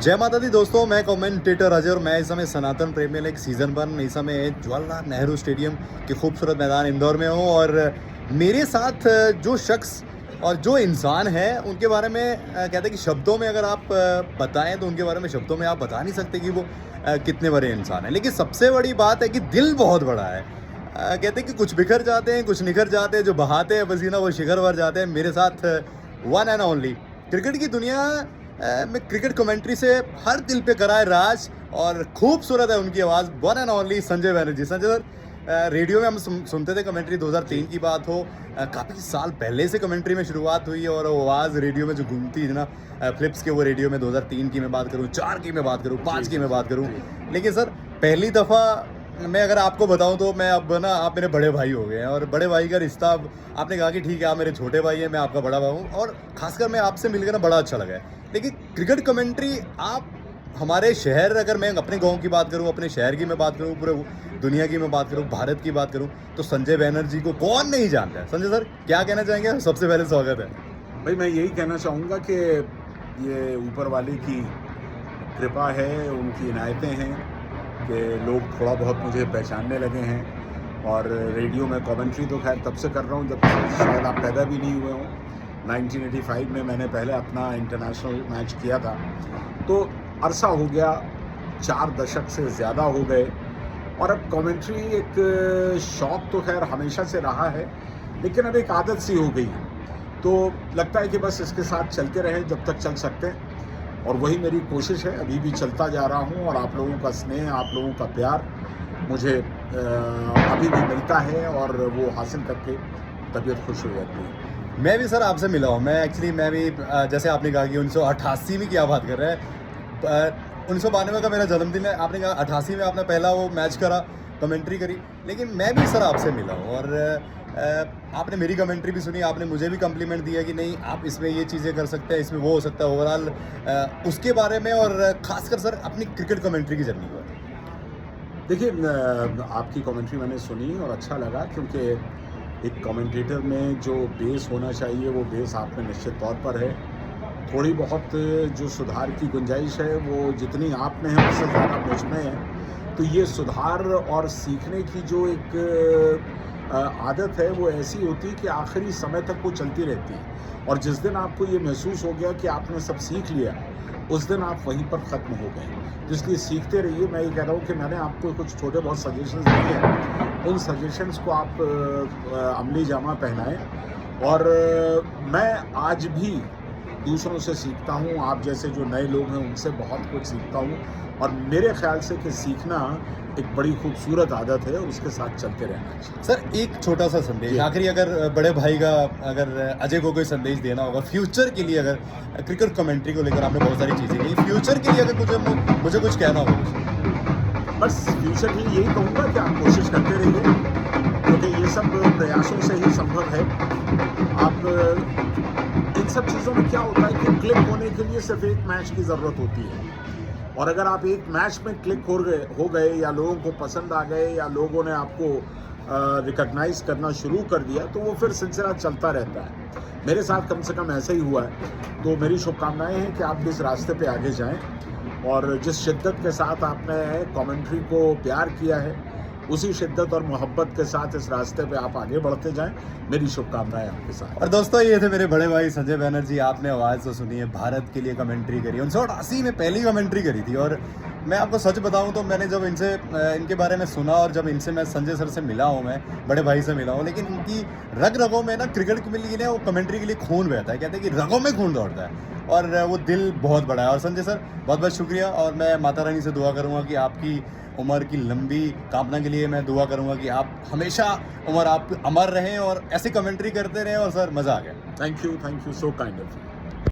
जय माता दी दोस्तों, मैं कमेंटेटर अजय और मैं इस समय सनातन प्रीमियर लीग सीज़न 1 इस समय जवाहरलाल नेहरू स्टेडियम के खूबसूरत मैदान इंदौर में हूँ। और मेरे साथ जो शख्स और जो इंसान है उनके बारे में कहते हैं कि शब्दों में अगर आप बताएं तो उनके बारे में शब्दों में आप बता नहीं सकते कि वो कितने बड़े इंसान हैं। लेकिन सबसे बड़ी बात है कि दिल बहुत बड़ा है। कहते हैं कि कुछ बिखर जाते हैं, कुछ निखर जाते हैं, जो बहाते हैं पसीना वो शिखर भर जाते हैं। मेरे साथ वन एंड ओनली क्रिकेट की दुनिया में क्रिकेट कमेंट्री से हर दिल पे कराए राज और खूबसूरत है उनकी आवाज़, one and only Sanjay Banerjee. Sanjay sir, radio में हम सुनते थे कमेंट्री, 2003 की बात हो, काफ़ी साल पहले से कमेंट्री में शुरुआत हुई है और वो आवाज़ रेडियो में जो घूमती है ना, फ्लिप्स के वो रेडियो में 2003 की मैं बात करूँ, 4 की मैं बात करूँ, 5 की मैं बात करूँ। लेकिन सर पहली दफ़ा मैं अगर आपको बताऊं तो मैं अब ना, आप मेरे बड़े भाई हो गए हैं और बड़े भाई का रिश्ता अब आपने कहा कि ठीक है आप मेरे छोटे भाई हैं, मैं आपका बड़ा भाई हूँ और खासकर मैं आपसे मिलकर ना बड़ा अच्छा लगा है। लेकिन क्रिकेट कमेंट्री आप हमारे शहर, अगर मैं अपने गांव की बात करूं, अपने शहर की मैं बात करूं, पूरे दुनिया की मैं बात करूं, भारत की बात करूं, तो संजय बैनर्जी को कौन नहीं जानता है। संजय सर क्या कहना चाहेंगे? सबसे पहले स्वागत है भाई। मैं यही कहना चाहूँगा कि ये ऊपर वाले की कृपा है, उनकी इनायतें हैं कि लोग थोड़ा बहुत मुझे पहचानने लगे हैं। और रेडियो में कमेंट्री तो खैर तब से कर रहा हूँ जब शायद आप पैदा भी नहीं हुए हों। 1985 में मैंने पहले अपना इंटरनेशनल मैच किया था, तो अरसा हो गया, 4 दशक से ज़्यादा हो गए। और अब कमेंट्री एक शौक़ तो खैर हमेशा से रहा है, लेकिन अब एक आदत सी हो गई है। तो लगता है कि बस इसके साथ चलते रहें जब तक चल सकते हैं, और वही मेरी कोशिश है। अभी भी चलता जा रहा हूँ और आप लोगों का स्नेह, आप लोगों का प्यार मुझे अभी भी मिलता है और वो हासिल करके तबीयत खुश हो जाती है। मैं भी सर आपसे मिला हूँ। मैं भी जैसे आपने कहा कि 1988 में क्या बात कर रहे हैं, 1992 का मेरा जन्मदिन है। आपने कहा 88 में आपने पहला वो मैच करा, कमेंट्री करी। लेकिन मैं भी सर आपसे मिला हूँ और आपने मेरी कमेंट्री भी सुनी, आपने मुझे भी कम्प्लीमेंट दिया कि नहीं आप इसमें ये चीज़ें कर सकते हैं, इसमें वो हो सकता है। ओवरऑल उसके बारे में और ख़ासकर सर अपनी क्रिकेट कमेंट्री की जर्नी पर। देखिए, आपकी कमेंट्री मैंने सुनी और अच्छा लगा, क्योंकि एक कमेंटेटर में जो बेस होना चाहिए वो बेस आप में निश्चित तौर पर है। थोड़ी बहुत जो सुधार की गुंजाइश है वो जितनी आप में है उससे ज़्यादा मुझ में है। तो ये सुधार और सीखने की जो एक आदत है वो ऐसी होती है कि आखिरी समय तक वो चलती रहती है। और जिस दिन आपको ये महसूस हो गया कि आपने सब सीख लिया, उस दिन आप वहीं पर ख़त्म हो गए। तो इसलिए सीखते रहिए। मैं ये कह रहा हूँ कि मैंने आपको कुछ छोटे बहुत सजेशंस दिए हैं, उन सजेशंस को आप अमली जामा पहनाएं। और मैं आज भी दूसरों से सीखता हूँ, आप जैसे जो नए लोग हैं उनसे बहुत कुछ सीखता हूँ। और मेरे ख्याल से कि सीखना एक बड़ी खूबसूरत आदत है और उसके साथ चलते रहना चाहिए। सर एक छोटा सा संदेश आखिरी, अगर बड़े भाई का, अगर अजय को कोई संदेश देना होगा फ्यूचर के लिए, अगर क्रिकेट कमेंट्री को लेकर आपने बहुत सारी चीज़ें कही, फ्यूचर के लिए अगर मुझे कुछ कहना होगा, बस फ्यूचर के लिए यही कहूँगा कि आप कोशिश करते रहिए, क्योंकि ये सब प्रयासों से ही संभव है। आप इन सब चीज़ों में क्या होता है कि क्लिक होने के लिए सिर्फ एक मैच की ज़रूरत होती है। और अगर आप एक मैच में क्लिक हो गए या लोगों को पसंद आ गए या लोगों ने आपको रिकॉग्नाइज करना शुरू कर दिया, तो वो फिर सिलसिला चलता रहता है। मेरे साथ कम से कम ऐसा ही हुआ है। तो मेरी शुभकामनाएं हैं कि आप इस रास्ते पे आगे जाएं और जिस शिद्दत के साथ आपने कमेंट्री को प्यार किया है, उसी शिद्दत और मोहब्बत के साथ इस रास्ते पे आप आगे बढ़ते जाएं। मेरी शुभकामनाएं आपके साथ। और दोस्तों ये थे मेरे बड़े भाई संजय बैनर्जी। आपने आवाज़ तो सुनी है, भारत के लिए कमेंट्री करी, 1988 में पहली कमेंट्री करी थी। और मैं आपको सच बताऊं तो मैंने जब इनके बारे में सुना और जब इनसे मैं संजय सर से मिला हूं, मैं बड़े भाई से मिला हूं, लेकिन इनकी रग रगों में ना क्रिकेट के लिए वो कमेंट्री के लिए खून बहता है। कहते हैं कि रगों में खून दौड़ता है और वो दिल बहुत बड़ा है। और संजय सर बहुत बहुत शुक्रिया। और मैं माता रानी से दुआ करूँगा कि आपकी उम्र की लंबी कामना के लिए मैं दुआ करूंगा कि आप हमेशा उम्र आप अमर रहें और ऐसे कमेंट्री करते रहें। और सर मज़ा आ गया। Thank you so kind of you.